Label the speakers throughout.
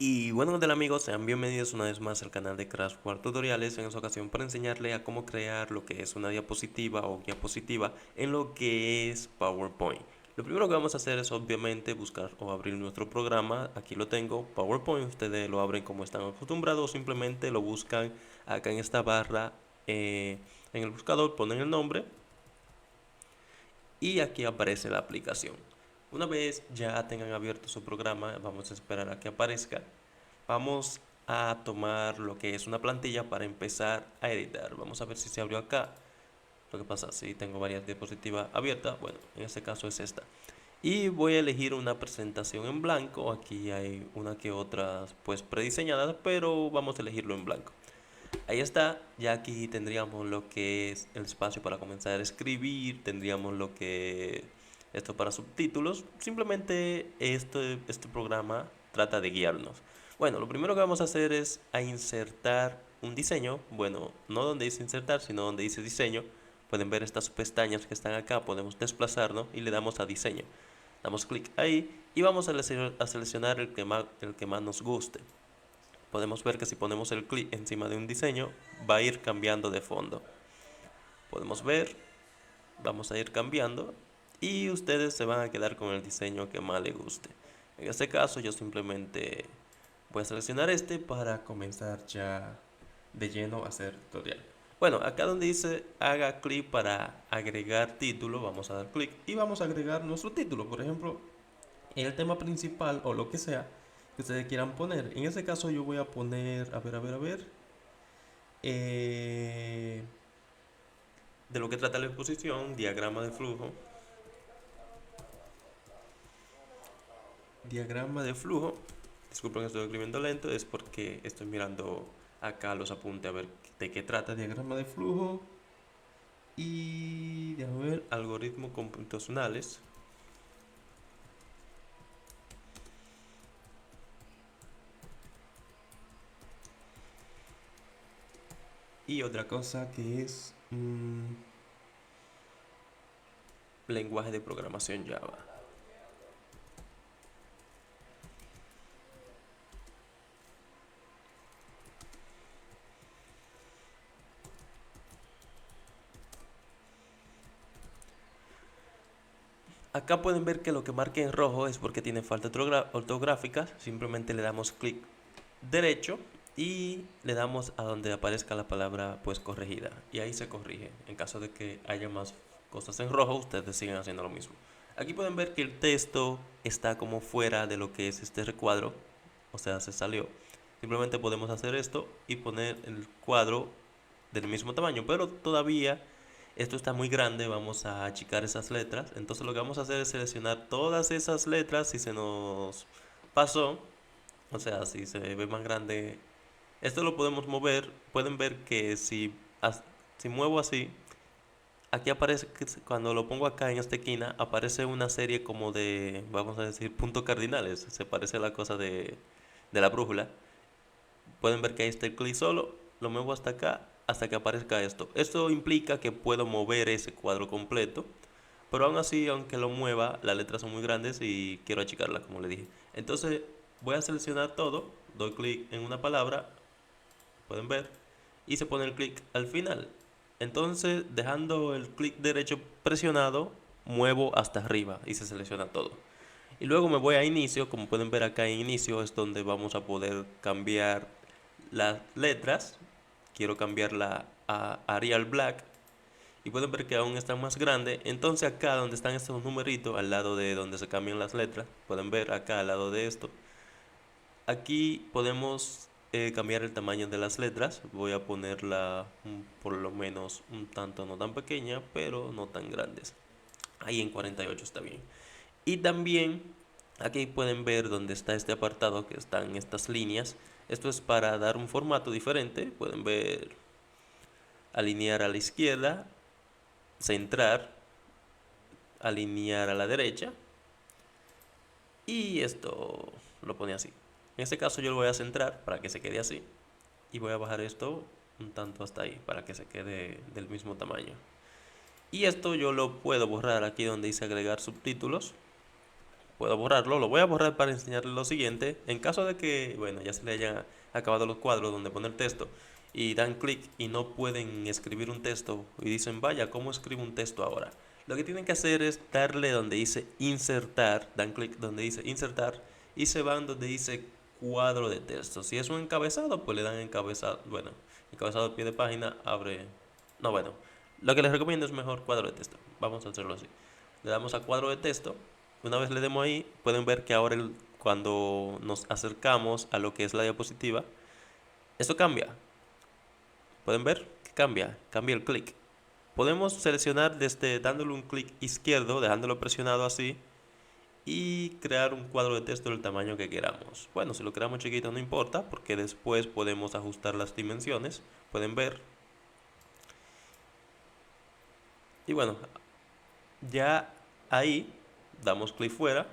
Speaker 1: Y bueno, ¿qué tal amigos? Sean bienvenidos una vez más al canal de Crash Wars Tutoriales, en esta ocasión para enseñarle a cómo crear lo que es una diapositiva o diapositiva en lo que es PowerPoint. Lo primero que vamos a hacer es obviamente buscar o abrir nuestro programa. Aquí lo tengo, PowerPoint. Ustedes lo abren como están acostumbrados o simplemente lo buscan acá en esta barra, en el buscador, ponen el nombre y aquí aparece la aplicación. Una vez ya tengan abierto su programa, vamos a esperar a que aparezca. Vamos a tomar lo que es una plantilla para empezar a editar. Vamos a ver si se abrió acá. Lo que pasa, si tengo varias diapositivas abiertas, bueno, en este caso es esta. Y voy a elegir una presentación en blanco. Aquí hay una que otras pues prediseñadas, pero vamos a elegirlo en blanco. Ahí está, ya aquí tendríamos lo que es el espacio para comenzar a escribir, tendríamos lo que esto para subtítulos. Simplemente este programa trata de guiarnos. Bueno, lo primero que vamos a hacer es a insertar un diseño. Bueno, no donde dice insertar, sino donde dice diseño. Pueden ver estas pestañas que están acá, podemos desplazarnos y le damos a diseño. Damos clic ahí y vamos a seleccionar el que más nos guste. Podemos ver que si ponemos el clic encima de un diseño, va a ir cambiando de fondo. Podemos ver, vamos a ir cambiando y ustedes se van a quedar con el diseño que más les guste. En este caso yo simplemente voy a seleccionar este para comenzar ya de lleno a hacer tutorial. Bueno, acá donde dice haga clic para agregar título, vamos a dar clic y vamos a agregar nuestro título. Por ejemplo, el tema principal o lo que sea que ustedes quieran poner. En este caso yo voy a poner, a ver, eh, de lo que trata la exposición, diagrama de flujo. Disculpen que estoy escribiendo lento, es porque estoy mirando acá los apuntes a ver de qué trata diagrama de flujo. Y déjame ver, algoritmos computacionales. Y otra cosa que es lenguaje de programación Java. Acá pueden ver que lo que marque en rojo es porque tiene falta ortográfica. Simplemente le damos clic derecho y le damos a donde aparezca la palabra pues corregida. Y ahí se corrige. En caso de que haya más cosas en rojo, ustedes siguen haciendo lo mismo. Aquí pueden ver que el texto está como fuera de lo que es este recuadro. O sea, se salió. Simplemente podemos hacer esto y poner el cuadro del mismo tamaño. Pero todavía esto está muy grande, vamos a achicar esas letras. Entonces lo que vamos a hacer es seleccionar todas esas letras si se nos pasó. O sea, si se ve más grande. Esto lo podemos mover. Pueden ver que si muevo así, aquí aparece, cuando lo pongo acá en esta esquina, aparece una serie como de, vamos a decir, puntos cardinales. Se parece a la cosa de la brújula. Pueden ver que ahí está el clic solo, lo muevo hasta acá, hasta que aparezca esto. Esto implica que puedo mover ese cuadro completo, pero aún así, aunque lo mueva, las letras son muy grandes y quiero achicarlas, como le dije. Entonces voy a seleccionar todo, doy clic en una palabra, pueden ver, y se pone el clic al final. Entonces, dejando el clic derecho presionado, muevo hasta arriba y se selecciona todo. Y luego me voy a inicio, como pueden ver acá en inicio es donde vamos a poder cambiar las letras. Quiero cambiarla a Arial Black y pueden ver que aún está más grande. Entonces acá donde están estos numeritos, al lado de donde se cambian las letras, pueden ver acá al lado de esto. Aquí podemos cambiar el tamaño de las letras. Voy a ponerla por lo menos un tanto no tan pequeña, pero no tan grandes. Ahí en 48 está bien. Y también aquí pueden ver donde está este apartado que están estas líneas. Esto es para dar un formato diferente. Pueden ver alinear a la izquierda, centrar, alinear a la derecha y esto lo pone así. En este caso yo lo voy a centrar para que se quede así y voy a bajar esto un tanto hasta ahí para que se quede del mismo tamaño. Y esto yo lo puedo borrar aquí donde dice agregar subtítulos. puedo borrarlo. Lo voy a borrar para enseñarles lo siguiente. En caso de que, bueno, ya se le hayan acabado los cuadros donde pone el texto y dan clic y no pueden escribir un texto y dicen, vaya, ¿cómo escribo un texto ahora? Lo que tienen que hacer es darle donde dice insertar, dan clic donde dice insertar y se van donde dice cuadro de texto. Si es un encabezado, pues le dan encabezado, bueno, encabezado al pie de página, abre, no, bueno, lo que les recomiendo es mejor cuadro de texto. Vamos a hacerlo así. Le damos a cuadro de texto. Una vez le demos ahí, pueden ver que ahora cuando nos acercamos a lo que es la diapositiva, esto cambia. ¿Pueden ver que cambia? Cambia el clic. Podemos seleccionar desde dándole un clic izquierdo, dejándolo presionado así, y crear un cuadro de texto del tamaño que queramos. Bueno, si lo creamos chiquito no importa, porque después podemos ajustar las dimensiones. Pueden ver. Y bueno, ya ahí damos clic fuera.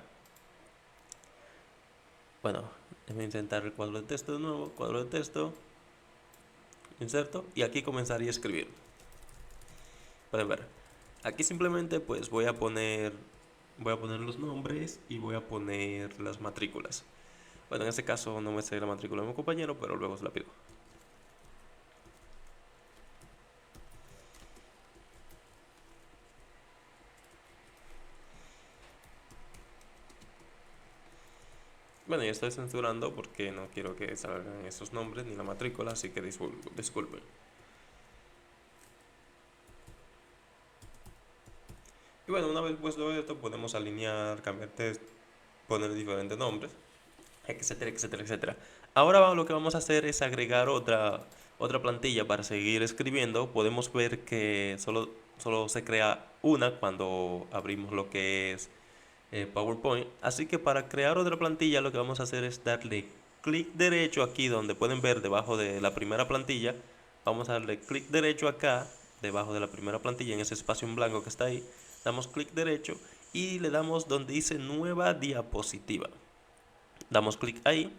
Speaker 1: Bueno, déjenme intentar el cuadro de texto de nuevo. Cuadro de texto. Inserto. Y aquí comenzaría a escribir. Pueden ver. Aquí simplemente pues voy a poner los nombres y voy a poner las matrículas. Bueno, en este caso no me sé la matrícula de mi compañero, pero luego se la pido. Bueno, ya estoy censurando porque no quiero que salgan esos nombres ni la matrícula, así que disculpen. Y bueno, una vez puesto esto, podemos alinear, cambiar test, poner diferentes nombres, etcétera, etcétera, etcétera. Ahora lo que vamos a hacer es agregar otra plantilla para seguir escribiendo. Podemos ver que solo se crea una cuando abrimos lo que es PowerPoint. Así que para crear otra plantilla lo que vamos a hacer es darle clic derecho aquí donde pueden ver debajo de la primera plantilla. Vamos a darle clic derecho acá debajo de la primera plantilla en ese espacio en blanco que está ahí. Damos clic derecho y le damos donde dice nueva diapositiva. Damos clic ahí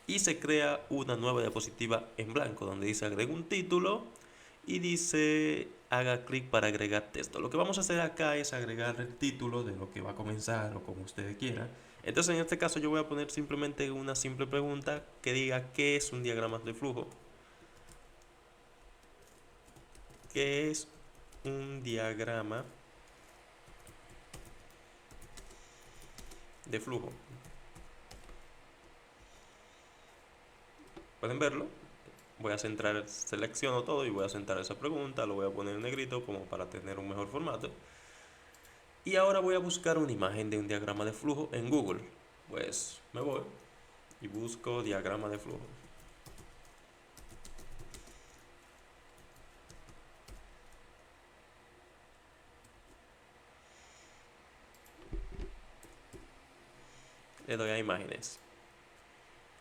Speaker 1: y se crea una nueva diapositiva en blanco donde dice agrega un título y dice haga clic para agregar texto. Lo que vamos a hacer acá es agregar el título de lo que va a comenzar o como ustedes quieran. Entonces en este caso yo voy a poner simplemente una simple pregunta que diga qué es un diagrama de flujo. ¿Qué es un diagrama de flujo? ¿Pueden verlo? Voy a centrar, selecciono todo y voy a centrar esa pregunta, lo voy a poner en negrito como para tener un mejor formato. Y ahora voy a buscar una imagen de un diagrama de flujo en Google. Pues me voy y busco diagrama de flujo. Le doy a imágenes.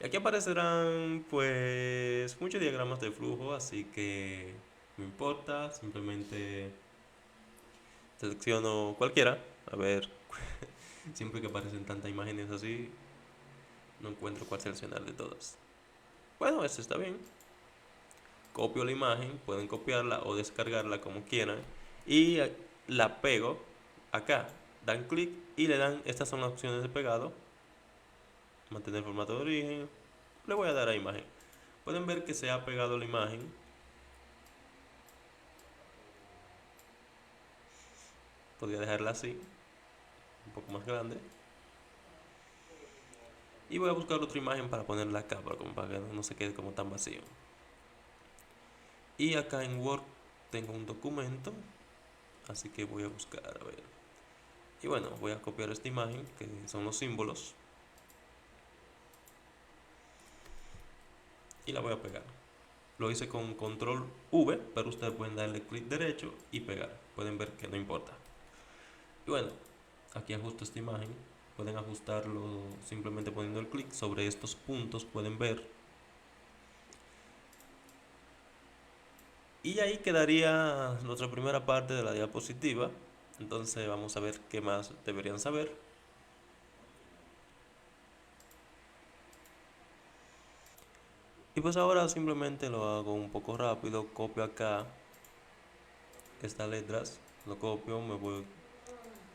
Speaker 1: Y aquí aparecerán pues muchos diagramas de flujo, así que no importa, simplemente selecciono cualquiera. A ver, siempre que aparecen tantas imágenes así, no encuentro cuál seleccionar de todas. Bueno, este está bien. Copio la imagen, pueden copiarla o descargarla como quieran y la pego acá. Dan clic y le dan, estas son las opciones de pegado, mantener formato de origen, le voy a dar a imagen. Pueden ver que se ha pegado la imagen. Podría dejarla así, un poco más grande. Y voy a buscar otra imagen para ponerla acá, para que no se quede como tan vacío. Y acá en Word tengo un documento, así que voy a buscar, a ver. Y bueno, voy a copiar esta imagen, que son los símbolos, y la voy a pegar. Lo hice con control V, pero ustedes pueden darle clic derecho y pegar. Pueden ver que no importa. Y bueno, aquí ajusto esta imagen. Pueden ajustarlo simplemente poniendo el clic sobre estos puntos, pueden ver. Y ahí quedaría nuestra primera parte de la diapositiva. Entonces vamos a ver qué más deberían saber. Y pues ahora simplemente lo hago un poco rápido. Copio acá estas letras. Lo copio, me voy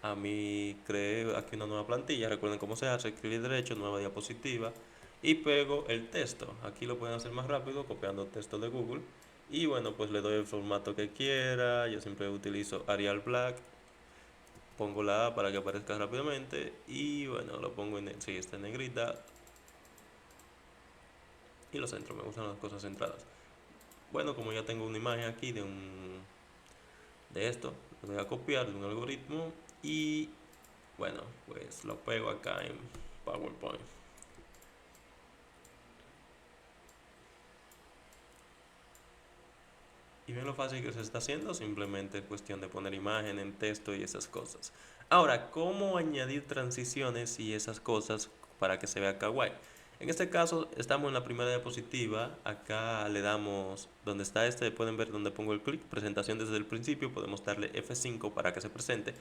Speaker 1: a mí creé aquí una nueva plantilla. Recuerden cómo se hace: clic derecho, nueva diapositiva, y pego el texto. Aquí lo pueden hacer más rápido copiando texto de Google. Y bueno, pues le doy el formato que quiera. Yo siempre utilizo Arial Black. Pongo la A para que aparezca rápidamente. Y bueno, lo pongo en, sí, está en negrita. Y lo centro, me gustan las cosas centradas. Bueno, como ya tengo una imagen aquí de esto, lo voy a copiar de un algoritmo. Y bueno, pues lo pego acá en PowerPoint. Y ven lo fácil que se está haciendo, simplemente es cuestión de poner imagen en texto y esas cosas. Ahora, ¿cómo añadir transiciones y esas cosas para que se vea kawaii? En este caso, estamos en la primera diapositiva. Acá le damos, donde está este, pueden ver donde pongo el clic, presentación desde el principio. Podemos darle F5 para que se presente.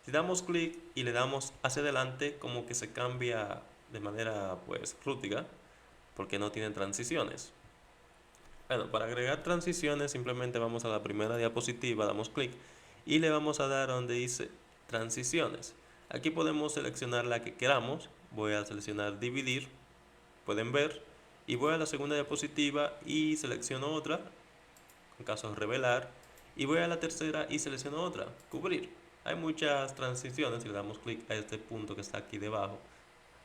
Speaker 1: Si damos clic y le damos hacia adelante, como que se cambia de manera pues rútica, porque no tiene transiciones. Bueno, para agregar transiciones simplemente vamos a la primera diapositiva, damos clic y le vamos a dar donde dice transiciones. Aquí podemos seleccionar la que queramos. Voy a seleccionar dividir, pueden ver, y voy a la segunda diapositiva y selecciono otra, en caso de revelar, y voy a la tercera y selecciono otra, cubrir. Hay muchas transiciones. Si le damos clic a este punto que está aquí debajo,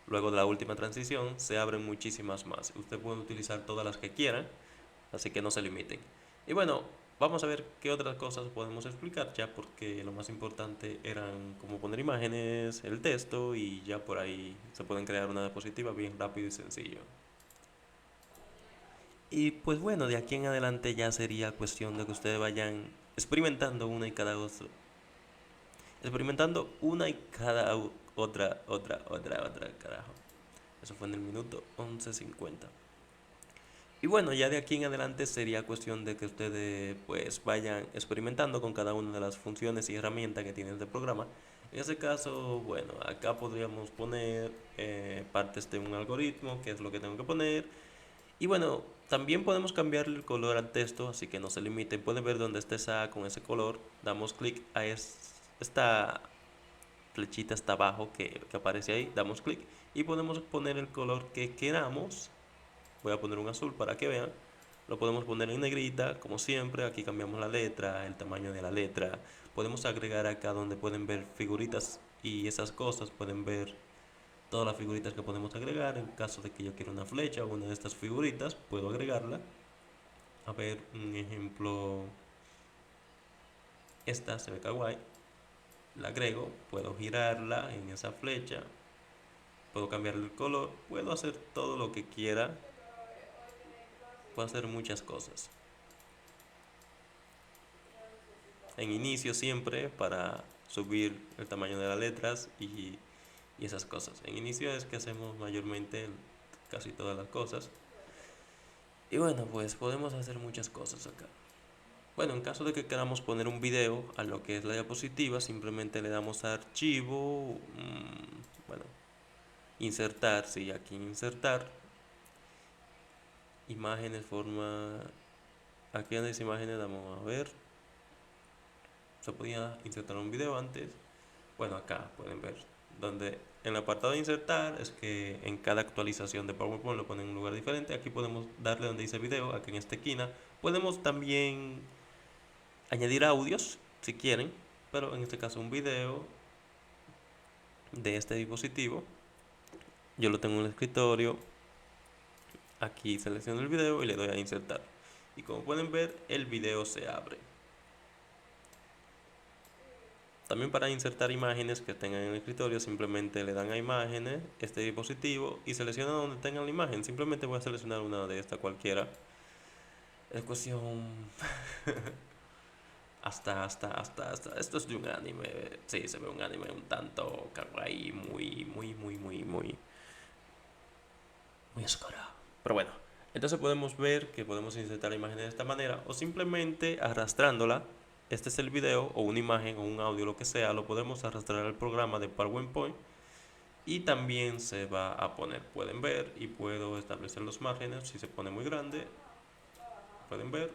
Speaker 1: luego de la última transición se abren muchísimas más. Usted puede utilizar todas las que quieran, así que no se limiten. Y bueno, vamos a ver qué otras cosas podemos explicar ya, porque lo más importante eran cómo poner imágenes, el texto, y ya por ahí se pueden crear una diapositiva bien rápido y sencillo. Y pues bueno, de aquí en adelante ya sería cuestión de que ustedes vayan experimentando una y cada otra, otra, carajo. Eso fue en el minuto 11:50. Y bueno, ya de aquí en adelante sería cuestión de que ustedes pues vayan experimentando con cada una de las funciones y herramientas que tiene este programa. En este caso, bueno, acá podríamos poner partes de un algoritmo, que es lo que tengo que poner. Y bueno, también podemos cambiarle el color al texto, así que no se limiten. Pueden ver dónde está esa A con ese color. Damos clic a esta flechita hasta abajo que aparece ahí. Damos clic y podemos poner el color que queramos. Voy a poner un azul para que vean. Lo podemos poner en negrita, como siempre. Aquí cambiamos la letra, el tamaño de la letra. Podemos agregar acá donde pueden ver figuritas y esas cosas. Pueden ver todas las figuritas que podemos agregar. En caso de que yo quiera una flecha o una de estas figuritas, puedo agregarla. A ver, un ejemplo. Esta se ve kawaii. La agrego, puedo girarla en esa flecha. Puedo cambiarle el color. Puedo hacer todo lo que quiera. Puedo hacer muchas cosas. En inicio siempre para subir el tamaño de las letras y esas cosas. En inicio es que hacemos mayormente casi todas las cosas. Y bueno, pues podemos hacer muchas cosas acá. Bueno, en caso de que queramos poner un video a lo que es la diapositiva, simplemente le damos a archivo, bueno, insertar, sí, aquí insertar, imágenes, forma, aquí donde dice imágenes, vamos a ver, se podía insertar un video antes. Bueno, acá pueden ver donde en el apartado de insertar es que en cada actualización de PowerPoint lo ponen en un lugar diferente. Aquí podemos darle donde dice video, aquí en esta esquina. Podemos también añadir audios si quieren, pero en este caso un video de este dispositivo. Yo lo tengo en el escritorio. Aquí selecciono el video y le doy a insertar. Y como pueden ver, el video se abre. También para insertar imágenes que tengan en el escritorio, simplemente le dan a imágenes, este dispositivo, y seleccionan donde tengan la imagen. Simplemente voy a seleccionar una de esta cualquiera. Es cuestión... hasta. Esto es de un anime. Sí, se ve un anime un tanto kawaii, muy oscuro. Pero bueno, entonces podemos ver que podemos insertar imágenes de esta manera o simplemente arrastrándola. Este es el video o una imagen o un audio, lo que sea, lo podemos arrastrar al programa de PowerPoint y también se va a poner. Pueden ver y puedo establecer los márgenes. Si se pone muy grande, pueden ver.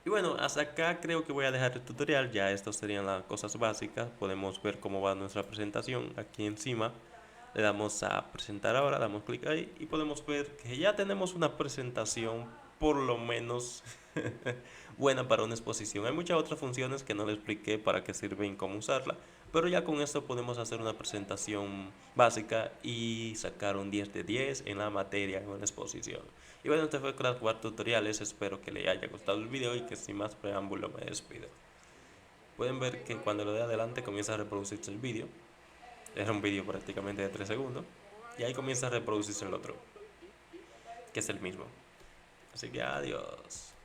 Speaker 1: Y bueno, hasta acá creo que voy a dejar el tutorial. Ya estas serían las cosas básicas. Podemos ver cómo va nuestra presentación aquí encima. Le damos a presentar ahora, damos clic ahí y podemos ver que ya tenemos una presentación por lo menos buena para una exposición. Hay muchas otras funciones que no le expliqué para qué sirven y cómo usarla, pero ya con esto podemos hacer una presentación básica y sacar un 10 de 10 en la materia, en una exposición. Y bueno, este fue Crash 4 Tutoriales, espero que les haya gustado el video y que sin más preámbulo me despido. Pueden ver que cuando lo de adelante comienza a reproducirse el vídeo. Era un vídeo prácticamente de 3 segundos. Y ahí comienza a reproducirse el otro, que es el mismo. Así que adiós.